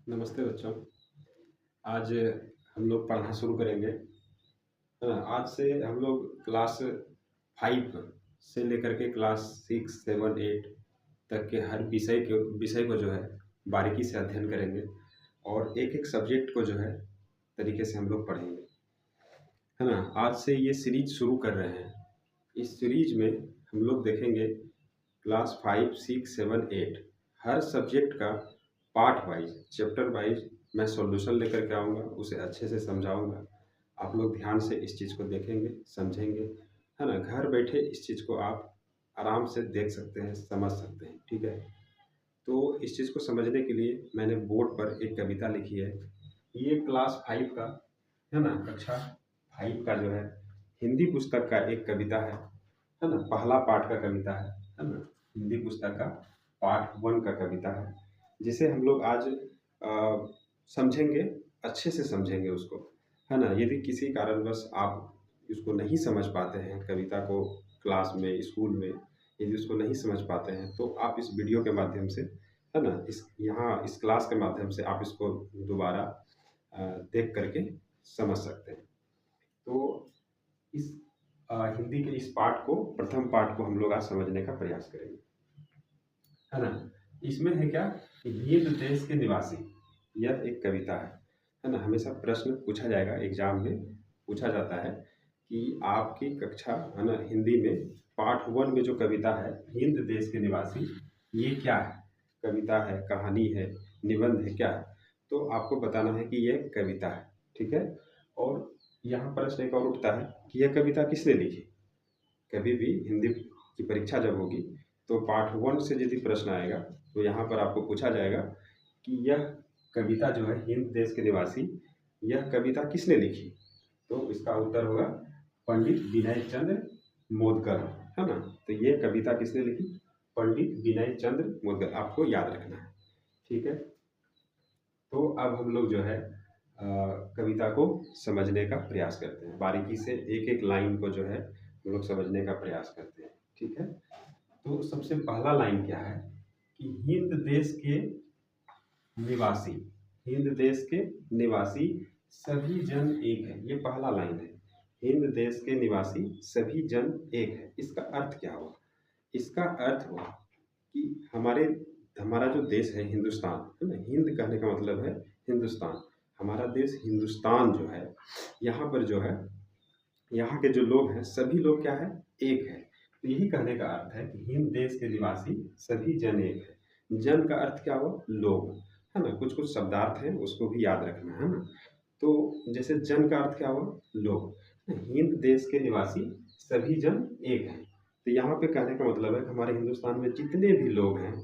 नमस्ते बच्चों। आज हम लोग पढ़ना शुरू करेंगे, है ना। आज से हम लोग क्लास 5 से लेकर के क्लास 6, 7, 8 तक के हर विषय को जो है बारीकी से अध्ययन करेंगे और एक एक सब्जेक्ट को जो है तरीके से हम लोग पढ़ेंगे, है ना। आज से ये सीरीज शुरू कर रहे हैं। इस सीरीज में हम लोग देखेंगे क्लास 5, 6, 7, 8 हर सब्जेक्ट का पार्ट वाइज, चैप्टर वाइज मैं सॉल्यूशन लेकर के आऊँगा, उसे अच्छे से समझाऊँगा। आप लोग ध्यान से इस चीज़ को देखेंगे, समझेंगे, है ना। घर बैठे इस चीज़ को आप आराम से देख सकते हैं, समझ सकते हैं, ठीक है। तो इस चीज़ को समझने के लिए मैंने बोर्ड पर एक कविता लिखी है। ये क्लास 5 का, है ना, कक्षा 5 का जो है हिंदी पुस्तक का एक कविता है ना। पहला पाठ का कविता है ना। हिंदी पुस्तक का पाठ 1 का कविता है, जिसे हम लोग आज समझेंगे, अच्छे से समझेंगे उसको, है ना। यदि किसी कारणवश आप उसको नहीं समझ पाते हैं, कविता को क्लास में, स्कूल में यदि उसको नहीं समझ पाते हैं, तो आप इस वीडियो के माध्यम से, है ना, इस क्लास के माध्यम से आप इसको दोबारा देख करके समझ सकते हैं। तो इस हिंदी के इस पाठ को, प्रथम पाठ को हम लोग आज समझने का प्रयास करेंगे, है ना। इसमें है क्या कि हिंद देश के निवासी, यह एक कविता है ना। हमेशा प्रश्न पूछा जाएगा, एग्जाम में पूछा जाता है कि आपकी कक्षा, है ना, हिंदी में पाठ 1 में जो कविता है हिंद देश के निवासी, ये क्या है? कविता है, कहानी है, निबंध है, क्या है? तो आपको बताना है कि यह कविता है, ठीक है। और यहाँ प्रश्न एक और उठता है कि यह कविता किसने लिखी। कभी भी हिंदी की परीक्षा जब होगी तो पार्ट 1 से यदि प्रश्न आएगा तो यहाँ पर आपको पूछा जाएगा कि यह कविता जो है हिंद देश के निवासी, यह कविता किसने लिखी। तो इसका उत्तर होगा पंडित विनय चंद्र मोदकर, है ना। तो ये कविता किसने लिखी? पंडित विनय चंद्र मोदकर, आपको याद रखना है, ठीक है। तो अब हम लोग जो है कविता को समझने का प्रयास करते हैं, बारीकी से एक एक लाइन को जो है हम लोग समझने का प्रयास करते हैं, ठीक है। तो सबसे पहला लाइन क्या है कि हिंद देश के निवासी, हिंद देश के निवासी सभी जन एक है। ये पहला लाइन है, हिंद देश के निवासी सभी जन एक है। इसका अर्थ क्या हुआ? इसका अर्थ हुआ कि हमारा जो देश है हिंदुस्तान, है ना। हिंद कहने का मतलब है हिंदुस्तान। हमारा देश हिंदुस्तान जो है, यहाँ पर जो है, यहाँ के जो लोग हैं सभी लोग क्या है? एक है। तो यही कहने का अर्थ है कि हिंद देश के निवासी सभी जन एक है। जन का अर्थ क्या हुआ? लोग, है ना। कुछ कुछ शब्दार्थ हैं, उसको भी याद रखना है ना। तो जैसे जन का अर्थ क्या हुआ? लोग। हिंद देश के निवासी सभी जन एक हैं। तो यहाँ पे कहने का मतलब है कि हमारे हिंदुस्तान में जितने भी लोग हैं,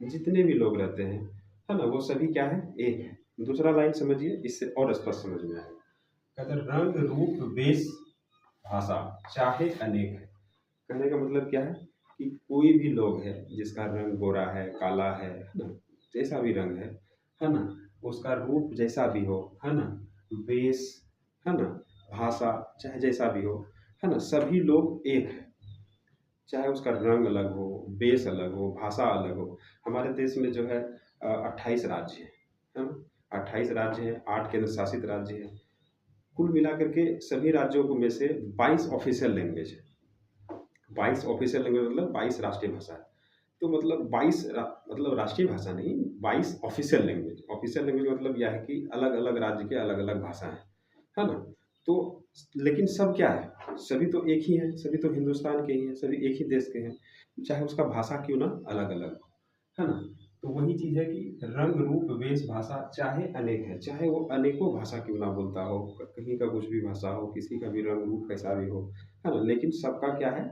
जितने भी लोग रहते हैं, है ना, वो सभी क्या है? एक है। दूसरा लाइन समझिए, इससे और स्पष्ट समझ में आएगा। कहते हैं, रंग रूप वेश भाषा चाहे अनेक है। कहने का मतलब क्या है कि कोई भी लोग है जिसका रंग गोरा है, काला है ना, जैसा भी रंग है ना, उसका रूप जैसा भी हो, है ना, वेश, है ना, भाषा चाहे जैसा भी हो, है ना, सभी लोग एक है। चाहे उसका रंग अलग हो, वेश अलग हो, भाषा अलग हो। हमारे देश में जो है 28 राज्य है ना। 28 राज्य हैं, 8 केंद्र शासित राज्य हैं। कुल मिलाकर के सभी राज्यों को में से 22 ऑफिशियल लैंग्वेज है। 22 ऑफिशियल लैंग्वेज मतलब 22 राष्ट्रीय भाषा है। तो मतलब मतलब राष्ट्रीय भाषा नहीं, 22 ऑफिशियल लैंग्वेज। ऑफिशियल लैंग्वेज मतलब यह है कि अलग अलग राज्य के अलग अलग भाषा है ना। तो लेकिन सब क्या है? सभी तो एक ही हैं, सभी तो हिंदुस्तान के ही हैं, सभी एक ही देश के हैं, चाहे उसका भाषा क्यों ना अलग अलग हो, है ना। तो वही चीज़ है कि रंग रूप वेश भाषा चाहे अनेक है, चाहे वो अनेकों भाषा क्यों ना बोलता हो, कहीं का कुछ भी भाषा हो, किसी का भी रंग रूप कैसा भी हो, है ना, लेकिन सबका क्या है?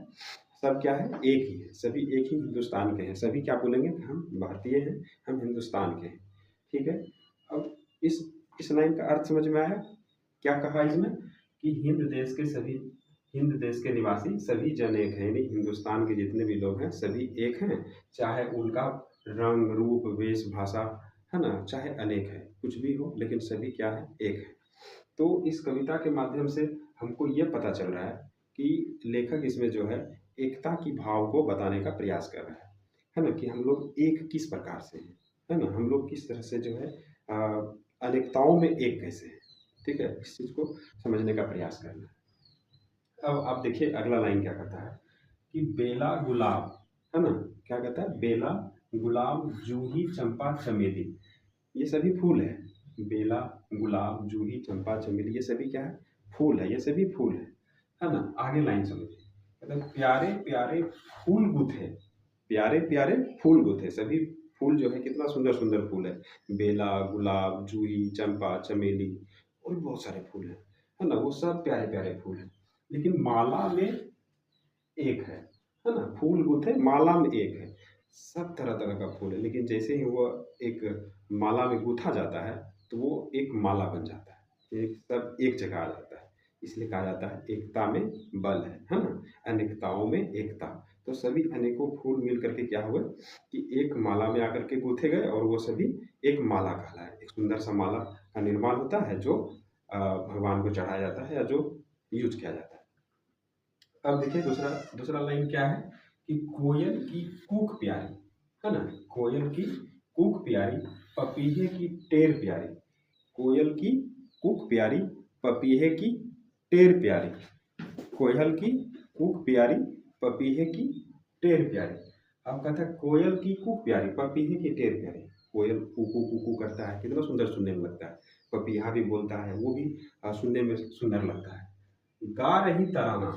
सब क्या है? एक ही है। सभी एक ही हिंदुस्तान के हैं। सभी क्या बोलेंगे कि हम भारतीय हैं, हम हिंदुस्तान के हैं, ठीक है। अब इस लाइन का अर्थ समझ में आया? क्या कहा इसमें कि हिंद देश के निवासी सभी जन एक हैं, यानी हिंदुस्तान के जितने भी लोग हैं सभी एक हैं, चाहे उनका रंग रूप वेश भाषा, है ना, चाहे अनेक है, कुछ भी हो, लेकिन सभी क्या है? एक है। तो इस कविता के माध्यम से हमको ये पता चल रहा है कि लेखक इसमें जो है एकता की भाव को बताने का प्रयास कर रहा है ना, कि हम लोग एक किस प्रकार से हैं, है ना। हम लोग किस तरह से जो है अनेकताओं में एक कैसे है। ठीक है, इस चीज़ को समझने का प्रयास करना है। अब आप देखिए अगला लाइन क्या कहता है कि बेला गुलाब, है ना, क्या कहता है, बेला गुलाब जूही चंपा चमेली, ये सभी फूल है। बेला गुलाब जूही चंपा चमेली ये सभी क्या है, फूल है, ये सभी फूल है ना। आगे लाइन समझिए, मतलब प्यारे प्यारे फूल गुथे, प्यारे प्यारे फूल गुथे, सभी फूल जो है कितना सुंदर सुंदर फूल है, बेला गुलाब जूही चंपा चमेली और भी बहुत सारे फूल है ना, वो सब प्यारे प्यारे फूल हैं, लेकिन माला में एक है ना, फूल गुथे माला में एक है, सब तरह तरह का फूल है, लेकिन जैसे ही वो एक माला में गूथा जाता है तो वो एक माला बन जाता है, एक सब एक जगह आ जाता है, इसलिए कहा जाता है एकता में बल है ना, अनेकताओं में एकता। तो सभी अनेकों फूल मिल करके क्या हुआ कि एक माला में आकर के गूथे गए और वो सभी एक माला कहलाए, एक सुंदर सा माला का निर्माण होता है जो भगवान को चढ़ाया जाता है या जो यूज किया जाता है। अब देखिए दूसरा दूसरा लाइन क्या है कि कोयल की कूक प्यारी, है ना, कोयल की कूक प्यारी पपीहे की टेर प्यारी, कोयल की कूक प्यारी पपीहे की टेर प्यारी, कोयल की कूक प्यारी पपीहे की टेर प्यारी। अब कहता है कोयल की कूक प्यारी पपीहे की टेर प्यारी, कोयल कुकू कुकू करता है, कितना सुंदर सुनने में लगता है, पपीहा भी बोलता है, वो भी सुनने में सुंदर लगता है। गा रही तराना,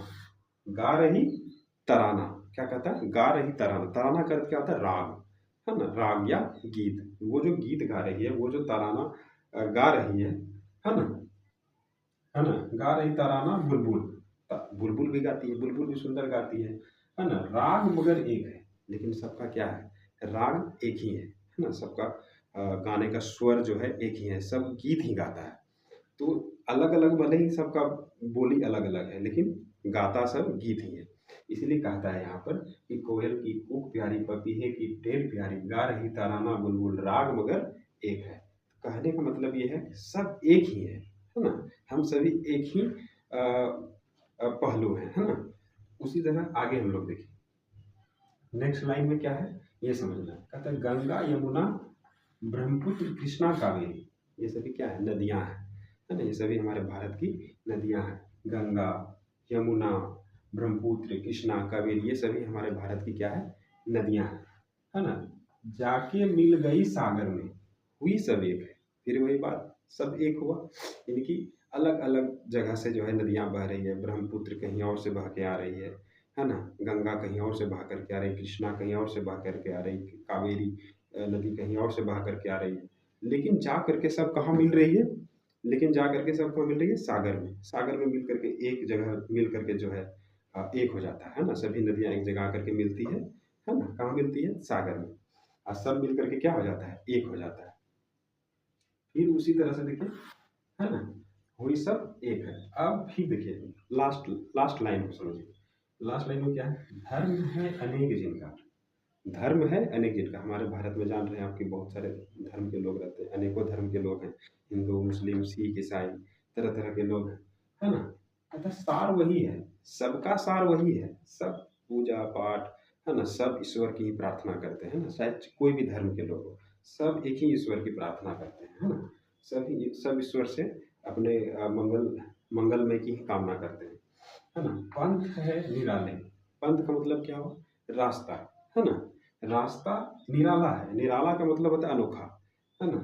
गा रही तराना, क्या कहता है, गा रही तराना, तराना का अर्थ क्या होता है, राग, है ना, राग या गीत, वो जो गीत गा रही है, वो जो तराना गा रही है ना, है ना, गा रही तराना बुलबुल, बुलबुल भी गाती है, बुलबुल भी सुंदर गाती है ना, राग मगर एक है, लेकिन सबका क्या है, राग एक ही है ना, सबका गाने का स्वर जो है एक ही है, सब गीत ही गाता है, तो अलग अलग भले ही सबका बोली अलग अलग है, लेकिन गाता सब गीत ही है। इसलिए कहता है यहाँ पर कि कोयल की कूक प्यारी पपीहे की टेर प्यारी, गा रही तराना बुलबुल, राग मगर एक है। कहने का मतलब ये है कि सब एक ही है ना, हम सभी एक ही पहलू हैं, है ना। उसी तरह आगे हम लोग देखें नेक्स्ट लाइन में क्या है ये समझना, कहता है गंगा यमुना ब्रह्मपुत्र कृष्णा कावेरी, ये सभी क्या है, नदियां हैं, है ना, ये सभी हमारे भारत की नदियां हैं, गंगा यमुना ब्रह्मपुत्र कृष्णा कावेरी, ये सभी हमारे भारत की क्या है, नदियां हैं, है ना। जाके मिल गई सागर में, हुई सब एक है, फिर वही बात, सब एक हुआ, यानी कि अलग अलग जगह से जो है नदियां बह रही है, ब्रह्मपुत्र कहीं और से बह के आ रही है ना, गंगा कहीं और से बह करके आ रही, कृष्णा कहीं और से बह करके आ रही, कावेरी नदी कहीं और से बह करके आ रही है, लेकिन जा करके सब कहाँ मिल रही है, लेकिन जा करके सब कहाँ मिल रही है, सागर में, सागर में मिल करके एक जगह मिल करके जो है एक हो जाता है ना, सभी नदियां एक जगह आकर के मिलती है ना, कहाँ मिलती है, सागर में, और सब मिल करके क्या हो जाता है, एक हो जाता है। फिर उसी तरह से देखिए, है ना, वही सब एक है। अब फिर देखिए लास्ट लास्ट लाइन को समझिए, लास्ट लाइन में क्या है, धर्म है अनेक जिनका, धर्म है अनेक जिनका, हमारे भारत में जान रहे हैं आपके बहुत सारे धर्म के लोग रहते हैं, अनेकों धर्म के लोग हैं, हिंदू मुस्लिम सिख ईसाई तरह तरह के लोग हैं, है ना, अतः सार वही है, सबका सार वही है, सब पूजा पाठ, है ना, सब ईश्वर की ही प्रार्थना करते हैं ना, शायद कोई भी धर्म के लोग हो, सब एक ही ईश्वर की प्रार्थना करते हैं, है ना, सब ईश्वर से अपने मंगलमय की ही कामना करते हैं, है ना। पंथ है निराले, पंथ का मतलब क्या हुआ, रास्ता, है ना, रास्ता निराला है, निराला का मतलब होता है अनोखा, है ना,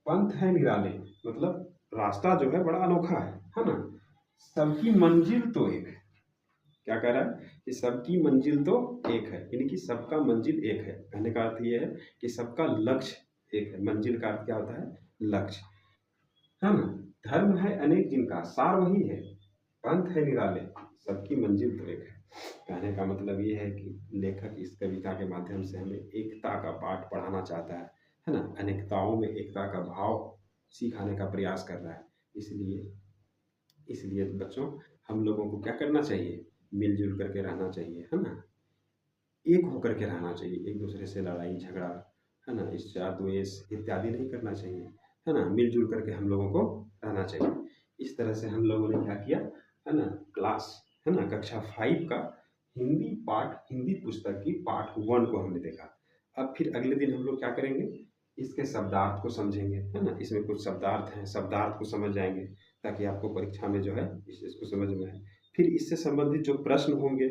पंथ है निराले मतलब रास्ता जो है बड़ा अनोखा है ना, सबकी मंजिल तो एक है, क्या कह रहा है कि सबकी मंजिल तो एक है, यानी कि सबका मंजिल एक है, कहने का अर्थ ये है कि सबका लक्ष्य एक है, मंजिल का अर्थ क्या होता है, लक्ष्य, है ना। धर्म है अनेक जिनका, सार वही है, पंथ है निराले, सबकी मंजिल तो एक है। कहने का मतलब ये है कि लेखक इस कविता के माध्यम से हमें एकता का पाठ पढ़ाना चाहता है ना, अनेकताओं में एकता का भाव सिखाने का प्रयास कर रहा है। इसलिए इसलिए बच्चों हम लोगों को क्या करना चाहिए, मिलजुल करके रहना चाहिए, है ना, एक होकर के रहना चाहिए, एक दूसरे से लड़ाई झगड़ा, है ना, ईर्ष्या द्वेष इत्यादि नहीं करना चाहिए, है ना, मिलजुल करके हम लोगों को रहना चाहिए। इस तरह से हम लोगों ने क्या किया, है ना, क्लास, है ना, कक्षा 5 का हिंदी पाठ, हिंदी पुस्तक की पाठ 1 को हमने देखा। अब फिर अगले दिन हम लोग क्या करेंगे, इसके शब्दार्थ को समझेंगे, है ना। इसमें कुछ शब्दार्थ हैं, शब्दार्थ को समझ जाएंगे ताकि आपको परीक्षा में जो है इस चीज़ को समझ में आए। फिर इससे संबंधित जो प्रश्न होंगे,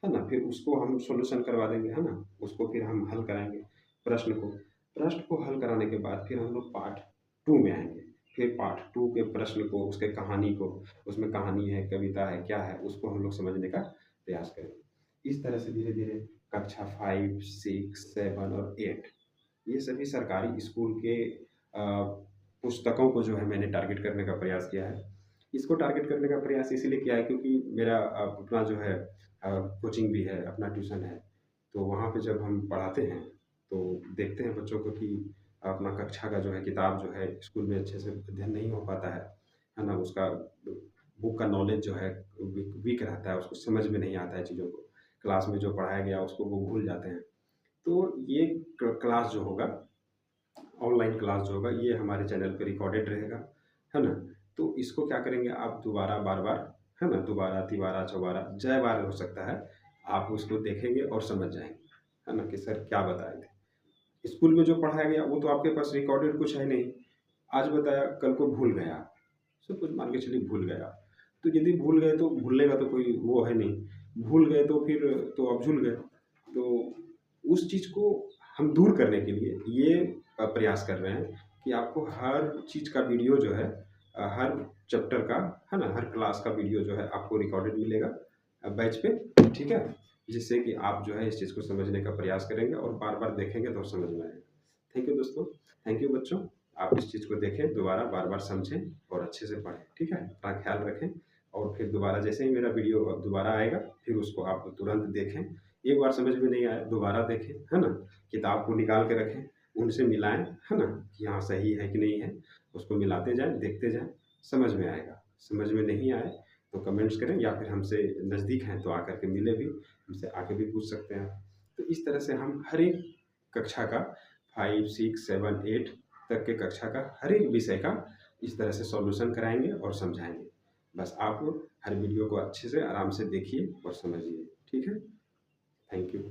है ना, फिर उसको हम सॉल्यूशन करवा देंगे, है ना। उसको फिर हम हल कराएंगे प्रश्न को हल कराने के बाद फिर हम लोग पार्ट 2 में आएंगे। फिर पार्ट 2 के प्रश्न को, उसके कहानी को, उसमें कहानी है, कविता है, क्या है, उसको हम लोग समझने का प्रयास करेंगे। इस तरह से धीरे धीरे कक्षा 5, 6, 7 और 8 ये सभी सरकारी स्कूल के पुस्तकों को जो है मैंने टारगेट करने का प्रयास किया है। इसको टारगेट करने का प्रयास इसीलिए किया है क्योंकि मेरा अपना जो है कोचिंग भी है, अपना ट्यूशन है। तो वहाँ पे जब हम पढ़ाते हैं तो देखते हैं बच्चों को कि अपना कक्षा का जो है किताब जो है स्कूल में अच्छे से अध्ययन नहीं हो पाता है ना? उसका बुक का नॉलेज जो है वीक रहता है, उसको समझ में नहीं आता है चीज़ों को। क्लास में जो पढ़ाया गया उसको वो भूल जाते हैं। तो ये क्लास जो होगा, ऑनलाइन क्लास जो होगा, ये हमारे चैनल पे रिकॉर्डेड रहेगा, है ना। तो इसको क्या करेंगे आप दोबारा बार बार, है ना, दोबारा तिबारा चौबारा जय बार हो सकता है, आप उसको देखेंगे और समझ जाएंगे, है ना, कि सर क्या बताए थे। स्कूल में जो पढ़ाया गया वो तो आपके पास रिकॉर्डेड कुछ है नहीं, आज बताया कल को भूल गया, सब कुछ मान के चलिए भूल गया। तो यदि भूल गए तो भूलने का तो कोई वो है नहीं, भूल गए तो फिर तो अब झूल गए। तो उस चीज़ को हम दूर करने के लिए ये प्रयास कर रहे हैं कि आपको हर चीज़ का वीडियो जो है हर चैप्टर का, है ना, हर क्लास का वीडियो जो है आपको रिकॉर्डेड मिलेगा बैच पे, ठीक है। जिससे कि आप जो है इस चीज़ को समझने का प्रयास करेंगे और बार बार देखेंगे तो समझ में आएगा। थैंक यू दोस्तों, थैंक यू बच्चों। आप इस चीज़ को देखें, दोबारा बार बार समझें और अच्छे से पढ़ें, ठीक है। अपना ख्याल रखें और फिर दोबारा जैसे ही मेरा वीडियो अब दोबारा आएगा फिर उसको आप तुरंत देखें। एक बार समझ में नहीं आया दोबारा देखें, है ना, किताब को निकाल के रखें, उनसे मिलाएं, है ना, कि हाँ सही है कि नहीं है, उसको मिलाते जाएं, देखते जाएं, समझ में आएगा। समझ में नहीं आए तो कमेंट्स करें या फिर हमसे नज़दीक हैं तो आकर के मिले भी, हमसे आके भी पूछ सकते हैं। तो इस तरह से हम हर एक कक्षा का 5, 6, 7, 8 तक के कक्षा का हर एक विषय का इस तरह से सॉल्यूशन कराएंगे और समझाएंगे। बस आप हर वीडियो को अच्छे से आराम से देखिए और समझिए, ठीक है। Thank you.